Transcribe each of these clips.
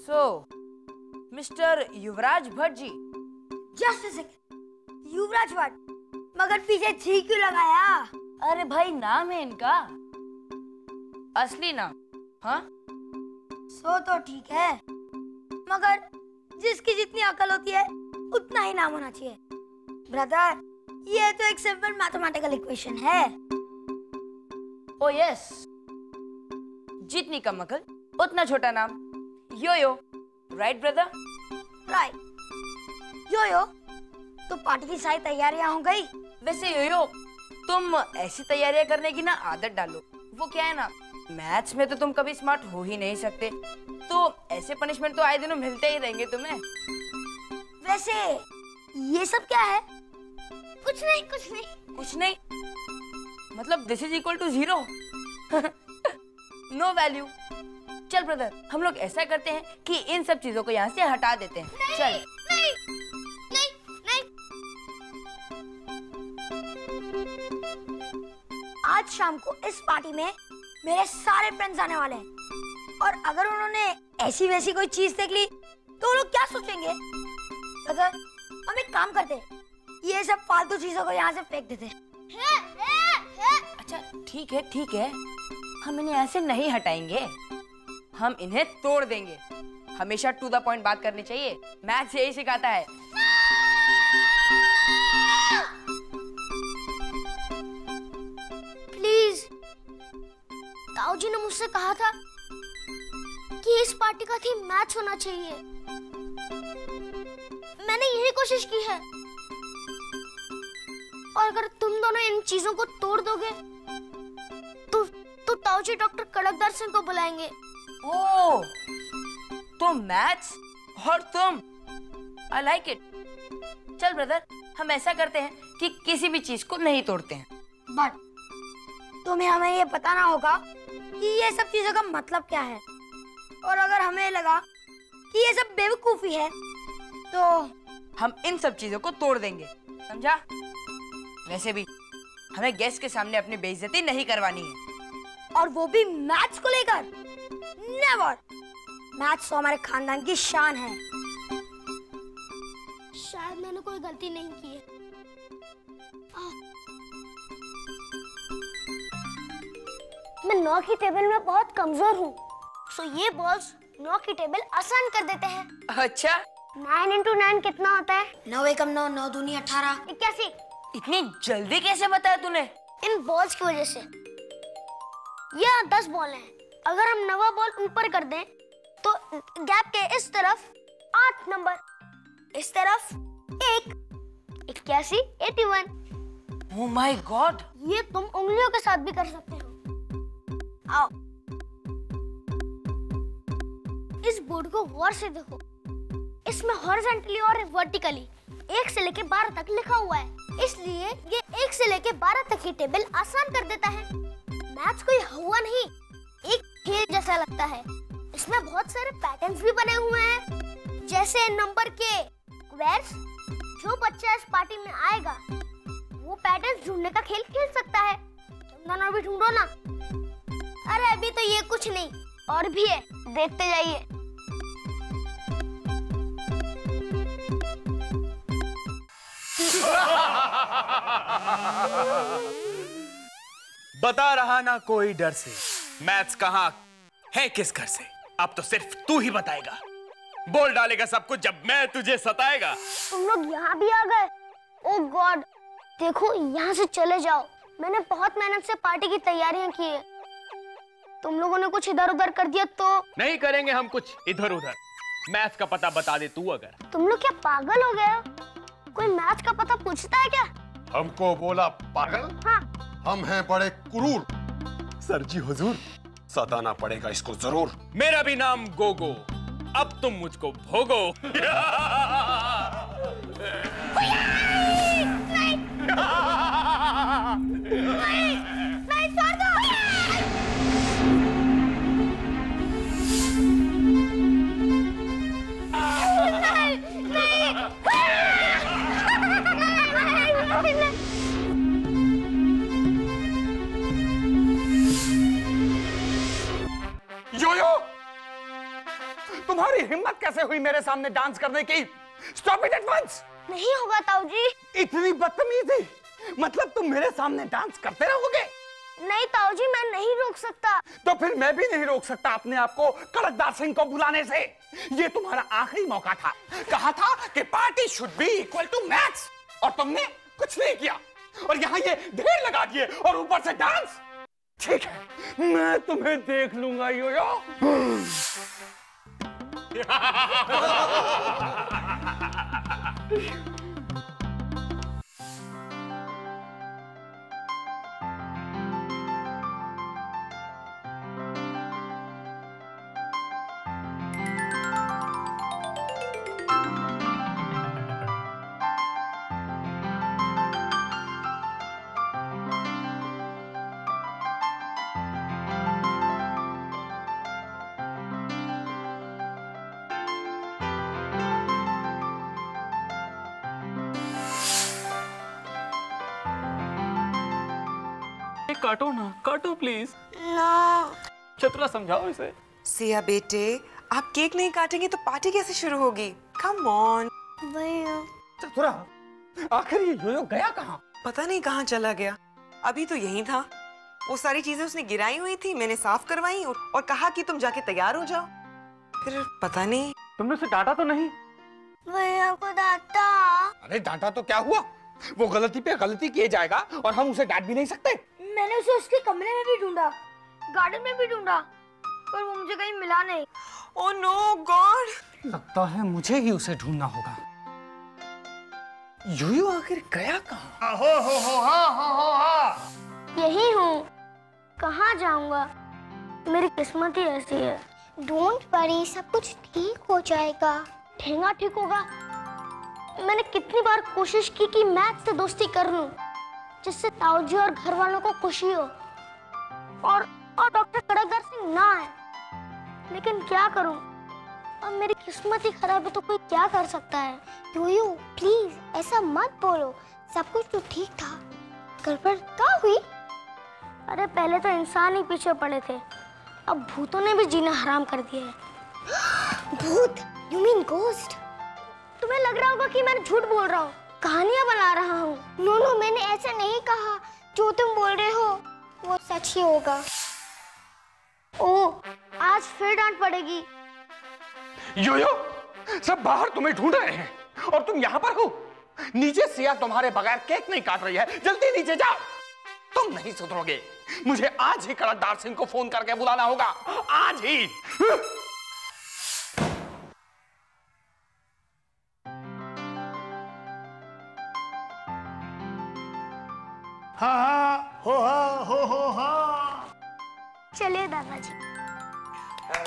So mister Yuvraj Bhatt ji. Just a second, Yuvraj Bhatt, मगर पीछे जी क्यों लगाया? अरे भाई नाम है इनका, असली नाम। हाँ सो तो ठीक है, मगर जिसकी जितनी अकल होती है उतना ही नाम होना चाहिए। ब्रदर, ये तो एक सिंपल मैथमेटिकल इक्वेशन है। ओ यस, जितनी कम अकल उतना छोटा नाम। यो राइट ब्रदर? राइट। यो तो पार्टी की सारी तैयारियां हो गई? वैसे यो तुम ऐसी तैयारियां करने की ना आदत डालो। वो क्या है ना, मैथ्स में तो तुम कभी स्मार्ट हो ही नहीं सकते, तो ऐसे पनिशमेंट तो आए दिनों मिलते ही रहेंगे तुम्हें। वैसे ये सब क्या है? कुछ नहीं। मतलब this is equal to 0। No value. चल ब्रदर, हम लोग ऐसा करते हैं कि इन सब चीजों को यहाँ से हटा देते हैं। चल। नहीं। आज शाम को इस पार्टी में मेरे सारे फ्रेंड्स आने वाले हैं, और अगर उन्होंने ऐसी वैसी कोई चीज देख ली तो वो लोग क्या सोचेंगे? अगर हम एक काम करते हैं, ये सब फालतू चीजों को यहाँ से फेंक देते हैं। अच्छा ठीक है, हम इन्हें ऐसे नहीं हटाएंगे, हम इन्हें तोड़ देंगे। हमेशा टू द पॉइंट बात करनी चाहिए, मैथ्स यही सिखाता है। प्लीज, ताऊ जी ने मुझसे कहा था कि इस पार्टी का थीम मैथ्स होना चाहिए। मैंने यही कोशिश की है, और अगर तुम दोनों इन चीजों को तोड़ दोगे तो ताऊ जी डॉक्टर कड़कदार सिंह को बुलाएंगे। ओह, तो मैथ्स और तुम, आई लाइक इट। चल ब्रदर, हम ऐसा करते हैं कि किसी भी चीज को नहीं तोड़ते हैं। बट तुम्हें हमें ये बताना होगा कि ये सब चीजों का मतलब क्या है, और अगर हमें लगा कि ये सब बेवकूफी है तो हम इन सब चीजों को तोड़ देंगे, समझा? वैसे भी हमें गेस्ट के सामने अपनी बेइज्जती नहीं करवानी है, और वो भी मैथ्स को लेकर। नेवर। मैथ्स तो हमारे खानदान की शान है। शायद मैंने कोई गलती नहीं की है। मैं 9 की टेबल में बहुत कमजोर हूँ, सो ये बॉल्स 9 की टेबल आसान कर देते हैं। अच्छा, 9 into 9 कितना होता है? 9 एकम 9, 9 दूनी 18, 81। इतनी जल्दी कैसे बताया तूने? इन बॉल्स की वजह से। यहाँ 10 बॉल हैं, अगर हम 9वां बॉल ऊपर कर दें तो गैप के इस तरफ 8 नंबर, इस तरफ 1, 81, 81। ओह माय गॉड, ये तुम उंगलियों के साथ भी कर सकते हो। आओ, इस बोर्ड को गौर से देखो, इसमें हॉरिजॉन्टली और वर्टिकली 1 से लेके 12 तक लिखा हुआ है, इसलिए ये 1 से लेके 12 तक की टेबल आसान कर देता है। मैथ्स कोई हुआ नहीं, एक खेल जैसा लगता है। इसमें बहुत सारे पैटर्न्स भी बने हुए हैं, जैसे नंबर के स्क्वायर्स। जो बच्चा इस पार्टी में आएगा वो पैटर्न्स ढूंढने का खेल खेल सकता है। तुम दोनों भी ढूंढो ना। अरे अभी तो ये कुछ नहीं, और भी है, देखते जाइए। बता रहा ना कोई डर से, मैथ्स कहाँ है किस घर से? अब तो सिर्फ तू ही बताएगा, बोल डालेगा सब कुछ जब मैं तुझे सताएगा। तुम लोग यहाँ भी आ गए? ओह गॉड, देखो यहाँ से चले जाओ, मैंने बहुत मेहनत से पार्टी की तैयारियां की है। तुम लोगों ने कुछ इधर उधर कर दिया तो? नहीं करेंगे हम कुछ इधर उधर। मैथ्स का पता बता दे तू। अगर तुम लोग क्या पागल हो गए हो? कोई मैथ्स का पता पूछता है क्या? हमको बोला पागल? हाँ। हम हैं बड़े क्रूर। सर जी हुजूर, सताना पड़ेगा इसको जरूर। मेरा भी नाम गोगो, अब तुम मुझको भोगो। नहीं, छोड़ दो। योयो, तुम्हारी तुम्हारी हिम्मत कैसे हुई मेरे सामने डांस करने की? Stop it at once. नहीं होगा ताऊ जी। इतनी बदतमीजी, मतलब तुम मेरे सामने डांस करते रहोगे? नहीं ताऊ जी, मैं नहीं रोक सकता। तो फिर मैं भी नहीं रोक सकता अपने आप को कड़कदार सिंह को बुलाने से। ये तुम्हारा आखिरी मौका था। कहा था कि party should be equal to max, और तुमने कुछ नहीं किया, और यहाँ ये ढेर लगा दिए और ऊपर से डांस। ठीक है, मैं तुम्हें देख लूंगा योयो। काटो ना, काटो प्लीज। ना। चतुरा समझाओ इसे। सिया बेटे, आप केक नहीं काटेंगे तो पार्टी कैसे शुरू होगी? Come on. भैया। चतुरा, आखिर ये योयो गया कहाँ? पता नहीं कहाँ चला गया। अभी तो यही था। वो सारी चीजें उसने गिराई हुई थी, मैंने साफ करवाई और कहा कि तुम जाके तैयार हो जाओ। फिर पता नहीं। तुमने उसे डांटा तो नहीं? भैया को डांटा। अरे डांटा तो क्या हुआ? वो गलती पे गलती किए जाएगा और हम उसे डांट भी नहीं सकते। मैंने उसे उसके कमरे में भी ढूंढा, गार्डन में भी ढूंढा, पर वो मुझे कहीं मिला नहीं। Oh no god. लगता है मुझे ही उसे ढूंढना होगा। योयो आखिर गया कहाँ? यही हूँ, कहाँ जाऊंगा? मेरी किस्मत ही ऐसी है। डोंट वरी, सब कुछ ठीक हो जाएगा। ठेंगा ठीक होगा। मैंने कितनी बार कोशिश की कि मैक्स से दोस्ती कर लूं, जिससे ताऊ जी और घर वालों को खुशी हो, और डॉक्टर कड़कदार सिंह ना आए। लेकिन क्या करूं? अब मेरी किस्मत ही खराब है, तो कोई क्या कर सकता है? योयो प्लीज ऐसा मत बोलो, सब कुछ तो ठीक था। गड़बड़ क्या हुई? अरे पहले तो इंसान ही पीछे पड़े थे, अब भूतों ने भी जीना हराम कर दिया है। भूत? You mean ghost? तुम्हें लग रहा होगा कि मैं झूठ बोल रहा हूँ, कहानियां बना रहा हूँ। नो, मैंने ऐसा नहीं कहा। जो तुम बोल रहे हो वो सच ही होगा। ओह, आज फिर डांट पड़ेगी। योयो, सब बाहर तुम्हें ढूंढ रहे हैं और तुम यहाँ पर हो। नीचे सिया तुम्हारे बगैर केक नहीं काट रही है, जल्दी नीचे जाओ। तुम नहीं सुधरोगे। मुझे आज ही कड़कदार सिंह को फोन करके बुलाना होगा, आज ही। चलिए दादाजी।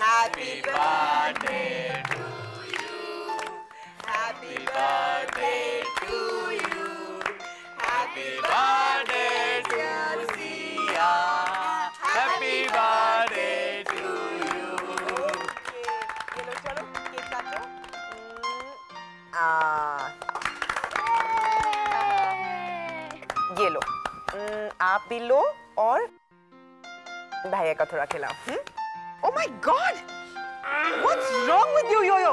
Happy birthday to you, happy birthday to you, happy birthday to Siya, happy birthday to you. चलो चलो केक काटो। ये लो, आप भी लो और भैया का थोड़ा खिलाओ। Oh my God! What's wrong with you, Yo-Yo?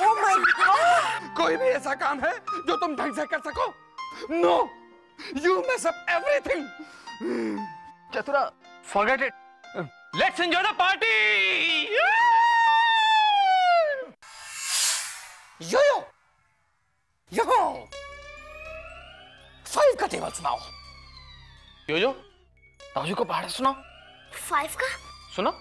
Oh my God! कोई भी ऐसा काम है जो तुम ढंग से कर सको? No, you mess up everything. चतुरा, forget it. Let's enjoy the party. Yo-Yo, yo, 5 का टेबल सुनाओ। यो-यो, ताऊ को पहाड़ सुनाओ। 5 का? सुनाओ।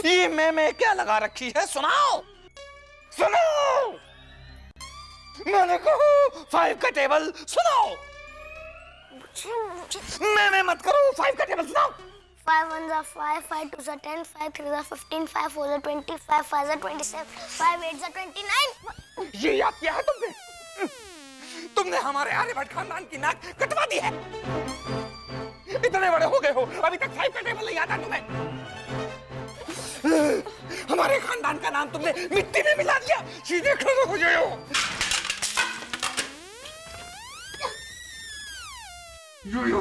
ये मैं क्या लगा रखी है? सुनाओ। मैंने कहा 5 का टेबल सुनाओ। मैं मत करो, 5 का टेबल सुनाओ। 5 1 are 5, 5 2 are 10, 5 3 are 15, 5 4 are 20, 5 5 are 27, 5 8 are 29. ये याद किया है तुमने? तुमने हमारे आर्यभट्ट खानदान की नाक कटवा दी है। इतने बड़े हो गए हो, अभी तक 5 का टेबल नहीं आता तुम्हें। हमारे खानदान का नाम तुमने मिट्टी में मिला दिया। सीधे खड़े हो जाओ। यो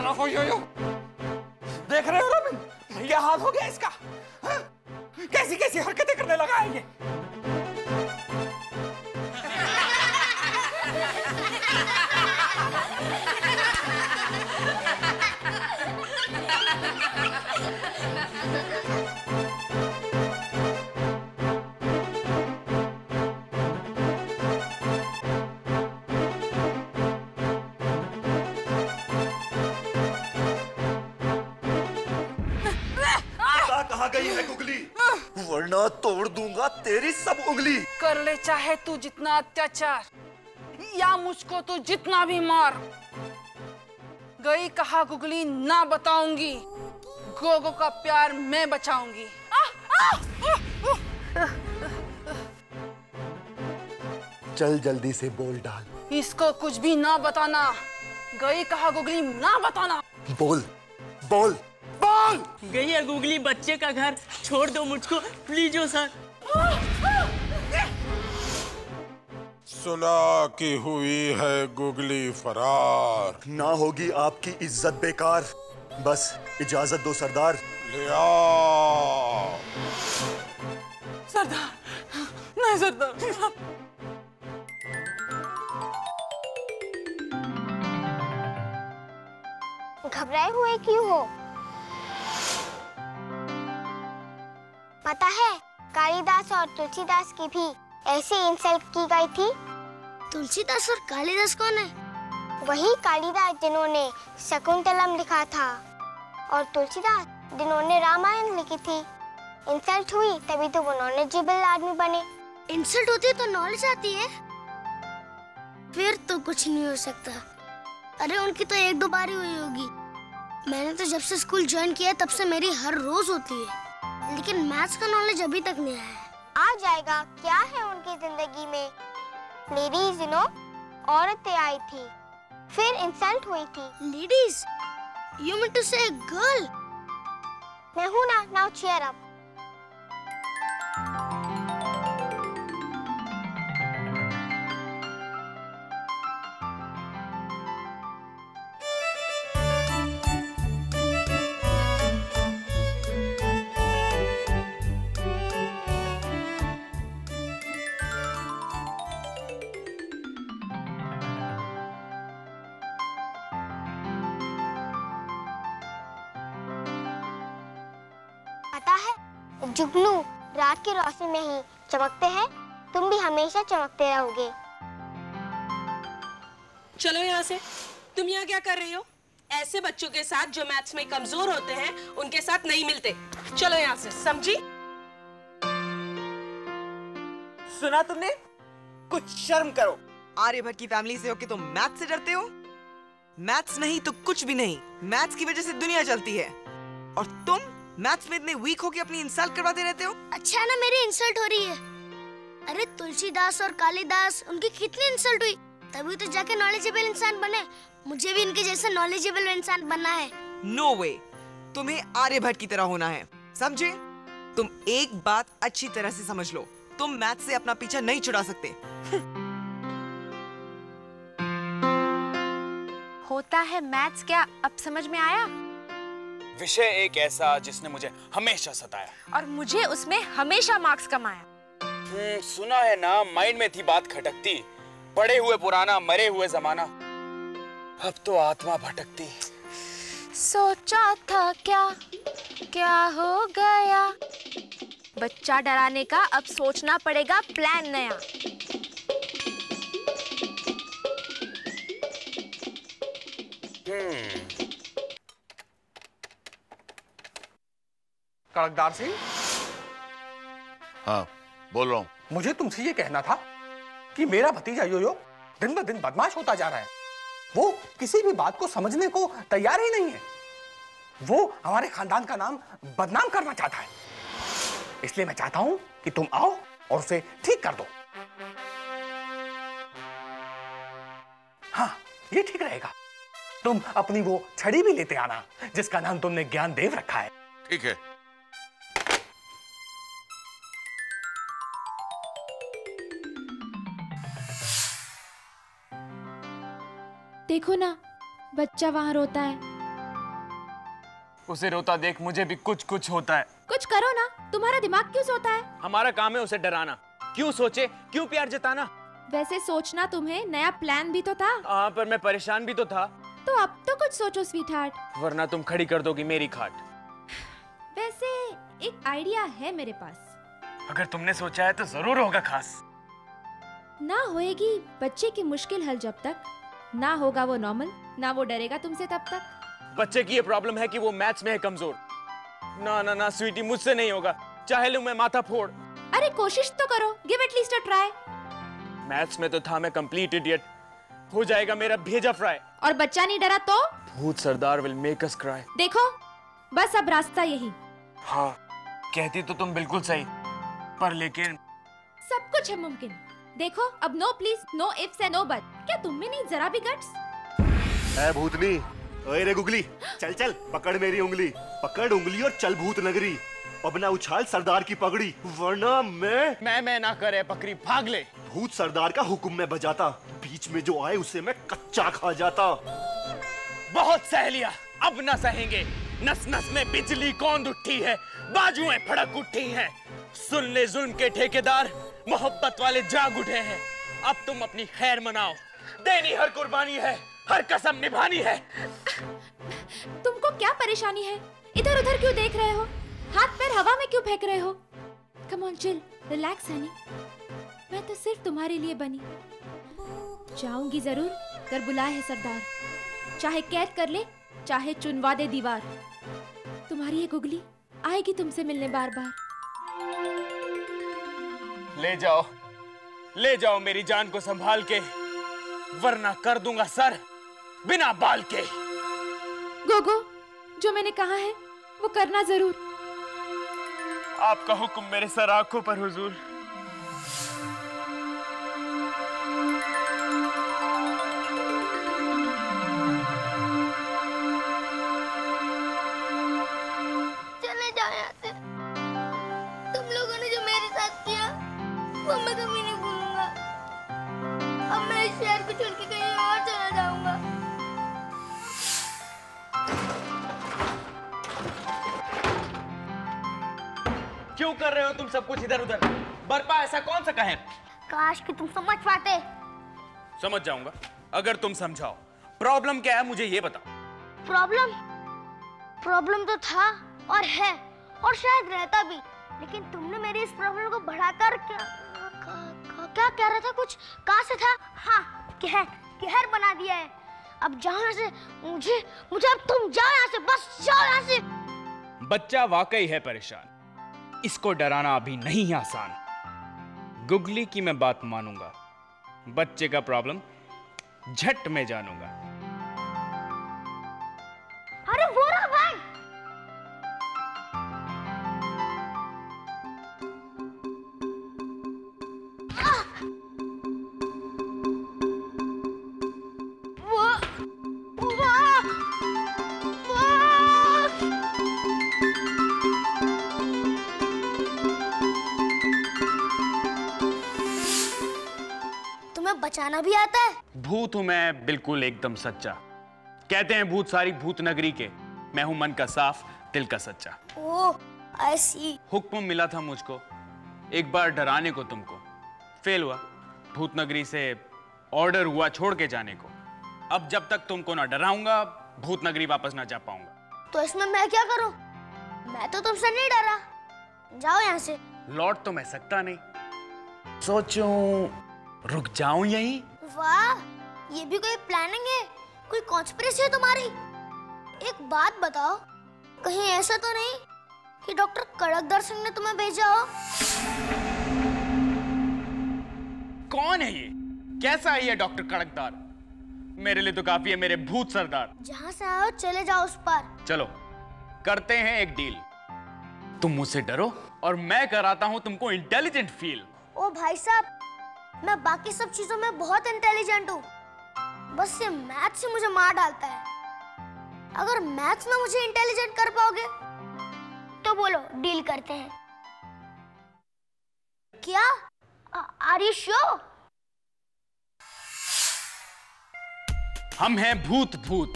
रहो यो यो। देख रहे हो रॉबिन, क्या हाल हो गया इसका? हाँ? कैसी कैसी हरकतें करने लगा है ये। कहाँ गई है गुगली? वरना तोड़ दूंगा तेरी सब उंगली। कर ले चाहे तू जितना अत्याचार या मुझको तू जितना भी मार, गई कहा गुगली ना बताऊंगी, गोगो का प्यार मैं बचाऊंगी। चल जल्दी से बोल डाल। इसको कुछ भी ना बताना, गई कहा गुगली ना बताना। बोल बोल बोल। गई है गुगली बच्चे का घर, छोड़ दो मुझको प्लीज सर। सुना कि हुई है गुगली फरार। ना होगी आपकी इज्जत बेकार, बस इजाजत दो सरदार। ले आओ। सरदार नहीं सरदार। घबराए हुए क्यों हो? पता है कालिदास और तुलसीदास की भी ऐसी इंसल्ट की गई थी। तुलसीदास और कालिदास कौन है? वही कालिदास जिन्होंने शकुंतलम लिखा था और तुलसीदास जिन्होंने रामायण लिखी थी। इंसल्ट हुई तभी तो वो नॉलेजेबल आदमी बने। इंसल्ट होती है तो नॉलेज आती है, फिर तो कुछ नहीं हो सकता। अरे उनकी तो एक दो बार ही हुई होगी। मैंने तो जब से स्कूल ज्वाइन किया तब से मेरी हर रोज होती है, लेकिन मैथ्स का नॉलेज अभी तक नहीं आया है। आ जाएगा। क्या है उनकी जिंदगी में? लेडीज यू नो, औरतें आई थी, फिर इंसल्ट हुई थी। Ladies? You mean to say girl? मैं हूं ना। Now cheer up. पता है जुगनू रात की रोशनी में ही चमकते हैं। तुम भी हमेशा चमकते रहोगे। चलो यहाँ से। तुम यहाँ क्या कर रही हो? ऐसे बच्चों के साथ जो मैथ्स में कमजोर होते हैं उनके साथ नहीं मिलते। चलो यहाँ से, समझी? सुना तुमने? कुछ शर्म करो। आर्यभट्ट की फैमिली से हो कि तुम मैथ्स से डरते हो? मैथ्स नहीं तो कुछ भी नहीं। मैथ्स की वजह से दुनिया चलती है और तुम मैथ्स में इतने वीक हो कि अपनी इंसल्ट करवाते रहते हो। अच्छा ना, मेरी इंसल्ट हो रही है। अरे तुलसीदास और कालिदास, उनकी कितनी इंसल्ट हुई, तभी तो जाके नॉलेजेबल इंसान बने। मुझे भी इनके जैसा नॉलेजेबल इंसान बनना है। नो वे, तुम्हें आर्यभट्ट की तरह होना है, समझे? तुम एक बात अच्छी तरह से समझ लो, तुम मैथ्स से अपना पीछा नहीं छुड़ा सकते। होता है मैथ्स क्या, अब समझ में आया? विषय एक ऐसा जिसने मुझे हमेशा सताया और मुझे उसमें हमेशा मार्क्स कमाया। सुना है ना, माइंड में थी बात खटकती, पढ़े हुए पुराना मरे हुए जमाना, अब तो आत्मा भटकती। सोचा था क्या क्या हो गया, बच्चा डराने का अब सोचना पड़ेगा प्लान नया। कड़कदार सिंह। हाँ बोल रहा हूँ। मुझे तुमसे ये कहना था कि मेरा भतीजा योयो दिन ब दिन बदमाश होता जा रहा है। वो किसी भी बात को समझने को तैयार ही नहीं है। वो हमारे खानदान का नाम बदनाम करना चाहता है। इसलिए मैं चाहता हूं कि तुम आओ और उसे ठीक कर दो। हाँ, ये ठीक रहेगा। तुम अपनी वो छड़ी भी लेते आना जिसका नाम तुमने ज्ञानदेव रखा है। ठीक है। देखो ना, बच्चा वहां रोता है। उसे रोता देख मुझे भी कुछ कुछ होता है। कुछ करो ना, तुम्हारा दिमाग क्यों सोता है? हमारा काम है उसे डराना। क्यों सोचे, क्यों प्यार जताना। वैसे सोचना तुम्हें, नया प्लान भी तो था। हाँ, पर मैं परेशान भी तो था। तो अब तो कुछ सोचो स्वीटहार्ट, वरना तुम खड़ी कर दोगी मेरी खाट। वैसे एक आइडिया है मेरे पास। अगर तुमने सोचा है तो जरूर होगा खास। ना होएगी बच्चे की मुश्किल हल जब तक, ना होगा वो नॉर्मल, ना वो डरेगा तुमसे तब तक। बच्चे की ये प्रॉब्लम है कि वो मैथ्स में है कमजोर। ना ना ना स्वीटी, मुझसे नहीं होगा, चाहे लूं मैं माथा फोड़। अरे कोशिश तो करो, give at least a try. Maths में तो था मैं कंप्लीट इडियट, हो जाएगा मेरा भेजा फ्राई। और बच्चा नहीं डरा तो? भूत सरदार विल मेक अस क्राई। देखो बस अब रास्ता यही। हाँ, कहती तो तुम बिल्कुल सही, पर लेकिन सब कुछ है मुमकिन। देखो अब no please, no ifs and no but. क्या तुम में नहीं जरा भी गट्स? है भूतनी, ओए रे गुगली, चल चल पकड़ मेरी उंगली, पकड़ उंगली और चल भूत नगरी। अब ना उछाल सरदार की पगड़ी, वरना मैं ना करे पकड़ी, भाग ले। भूत सरदार का हुक्म मैं बजाता, बीच में जो आए उसे मैं कच्चा खा जाता। बहुत सह लिया, अब न सहेंगे। नस नस में बिजली कौंध उठी है, बाजुएं फड़क उठी हैं। सुन ले जुल्म के ठेकेदार, मोहब्बत वाले जाग उठे हैं। अब तुम अपनी खैर मनाओ, देनी हर कुर्बानी है, हर कसम निभानी है। तुमको क्या परेशानी है? इधर उधर क्यों देख रहे हो? हाथ पैर हवा में क्यों फेंक रहे हो? Come on chill, relax Honey. मैं तो सिर्फ तुम्हारे लिए बनी। जाऊंगी जरूर, कर बुलाए है सरदार। चाहे कैद कर ले, चाहे चुनवा दे दीवार। तुम्हारी ये गुगली आएगी तुमसे मिलने बार बार। ले जाओ मेरी जान को संभाल के, वरना कर दूंगा सर बिना बाल के। गोगो, जो मैंने कहा है वो करना जरूर। आपका हुक्म मेरे सर आंखों पर हुजूर। चले जाओ यहाँ से। तुम लोगों ने जो मेरे साथ किया वो मैं कभी नहीं भूलूंगा। अब मैं इस शहर को छोड़ के कहीं और चला जाऊंगा। क्यों कर रहे हो तुम सब कुछ इधर उधर? बर्पा ऐसा कौन सा कहर? काश कि तुम समझ पाते। समझ जाऊंगा अगर तुम समझाओ। प्रॉब्लम क्या है मुझे ये बताओ। प्रॉब्लम तो था और है और शायद रहता भी, लेकिन तुमने मेरी इस प्रॉब्लम को बढ़ाकर क्या कह रहा था? कुछ कहाँ से था? हाँ, कहर बना दिया है। अब जाओ यहाँ से, मुझे अब तुम जाओ यहाँ से, बस जाओ यहाँ से। बच्चा वाकई है परेशान, इसको डराना अभी नहीं आसान। गुगली की मैं बात मानूंगा, बच्चे का प्रॉब्लम झट में जानूंगा। अरे वो रहा भाई। बचाना भी आता है? भूत हूं मैं, बिल्कुल एकदम सच्चा। कहते हैं भूत सारी भूत नगरी के, मैं हूं मन का साफ दिल का सच्चा। ओह, आई सी। हुक्म मिला था मुझको एक बार डराने को तुमको, फेल हुआ। भूत नगरी से ऑर्डर हुआ छोड़ के जाने को। अब जब तक तुमको ना डराऊंगा, भूत नगरी वापस ना जा पाऊंगा। तो इसमें मैं क्या करूं? मैं तो तुमसे नहीं डरा। जाओ यहाँ से। लौट तो मैं सकता नहीं, सोचूं रुक जाऊं यहीं। वाह, ये भी कोई प्लानिंग है? कोई कॉन्स्पिरेसी है तुम्हारी? एक बात बताओ, कहीं ऐसा तो नहीं कि डॉक्टर कड़कदार सिंह ने तुम्हें भेजा हो? कौन है ये? कैसा है ये डॉक्टर कड़कदार? मेरे लिए तो काफी है मेरे भूत सरदार। जहां से आओ चले जाओ उस पर। चलो करते हैं एक डील, तुम मुझसे डरो और मैं कराता हूं तुमको इंटेलिजेंट फील। ओ भाई साहब, मैं बाकी सब चीजों में बहुत इंटेलिजेंट हूँ, बस ये मैथ से मुझे मार डालता है। अगर मैथ्स में मुझे इंटेलिजेंट कर पाओगे तो बोलो डील करते हैं। क्या? Are you sure? हम हैं भूत भूत,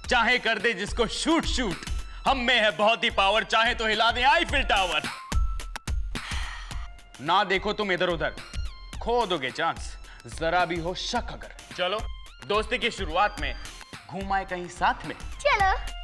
चाहे कर दे जिसको शूट शूट। हम में है बहुत ही पावर, चाहे तो हिला दें आईफिल टावर। ना देखो तुम इधर उधर, खो दोगे चांस जरा भी हो शक अगर। चलो दोस्ती की शुरुआत में घुमाए कहीं साथ में। चलो।